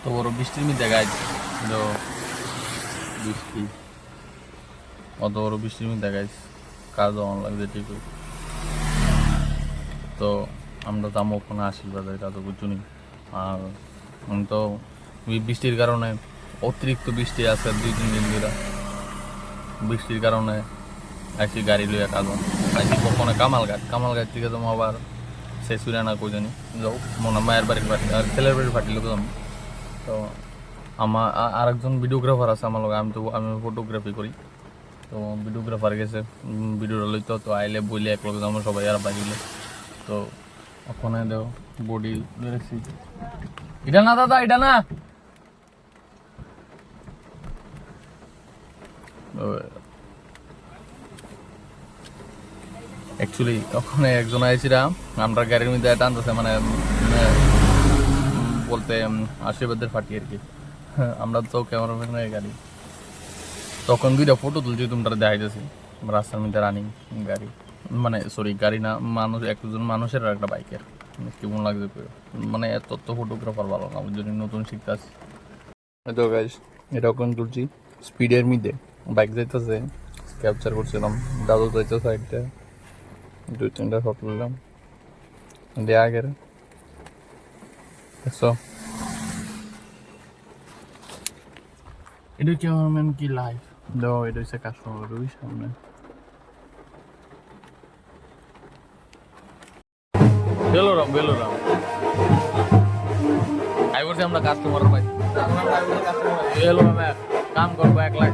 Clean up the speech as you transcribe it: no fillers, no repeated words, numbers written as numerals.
তো বড় বৃষ্টির মধ্যে গাইজ বৃষ্টি অত বড় বৃষ্টির মধ্যে গাইজ কাজ অন লাগছে ঠিকই। তো আমরা যাবো ওখানে আশীর্বাদের কাজ বুঝুনি। আর তো বৃষ্টির কারণে অতিরিক্ত বৃষ্টি আছে 2-3 দিন ধরে। বৃষ্টির কারণে আইসি গাড়ি লইয়া কাজ আইসি কখনো কামালঘাট থেকে যাবো আবার সে সুরানা কই জানি যাও মনে মায়ের বাড়ির পার্টি আর ছেলের বাড়ির পার্টি লোক যাবো। তো আমার আরেকজন ভিডিওগ্রাফার আছে আমার লগে, আমি ফটোগ্রাফি করি। তো ভিডিওগ্রাফার গেছে ভিডিওটা লইতো, তো আইলে বইলে এক লগে যাবো সবাই আর বাড়িলে। তো ওখানে দেও বডি রেখেছি। এটা না দাদা, এটা না। অ্যাকচুয়ালি ওখানে একজন আইছিলাম, আমরা গাড়ির মধ্যে টানতেছে মানে বলতে আশীর্বাদের পার্টি আর কি। আমরা তো ক্যামেরাম্যান হয়ে গাড়ি তখন 2টা ফটো তুলছি, তোমরা দেখাইতেছি রাস্তার মধ্যে রানিং গাড়ি, মানে সরি গাড়ি না, মানুষ একজন মানুষের আর একটা বাইকের। কেমন লাগছে মানে এত তো ফটোগ্রাফার ভালো না, ওই জন্য নতুন শিখতে আসি। তো গাইস এটা ওখানে তুলছি স্পিডের মধ্যে, বাইক যাইতেছে ক্যাপচার করছিলাম, দাদু যাইতেছে সাইডটা 2-3টা শট তুললাম দেয়া আগের। দেখছো এটা ক্যামেরাম্যান কি লাইভ দাও, এটা হচ্ছে কাস্টমার ওই সামনে। বেলোরাম আই করছি আমরা কাস্টমার ভাই, বেলোরামে কাম করবো 1 লাখ।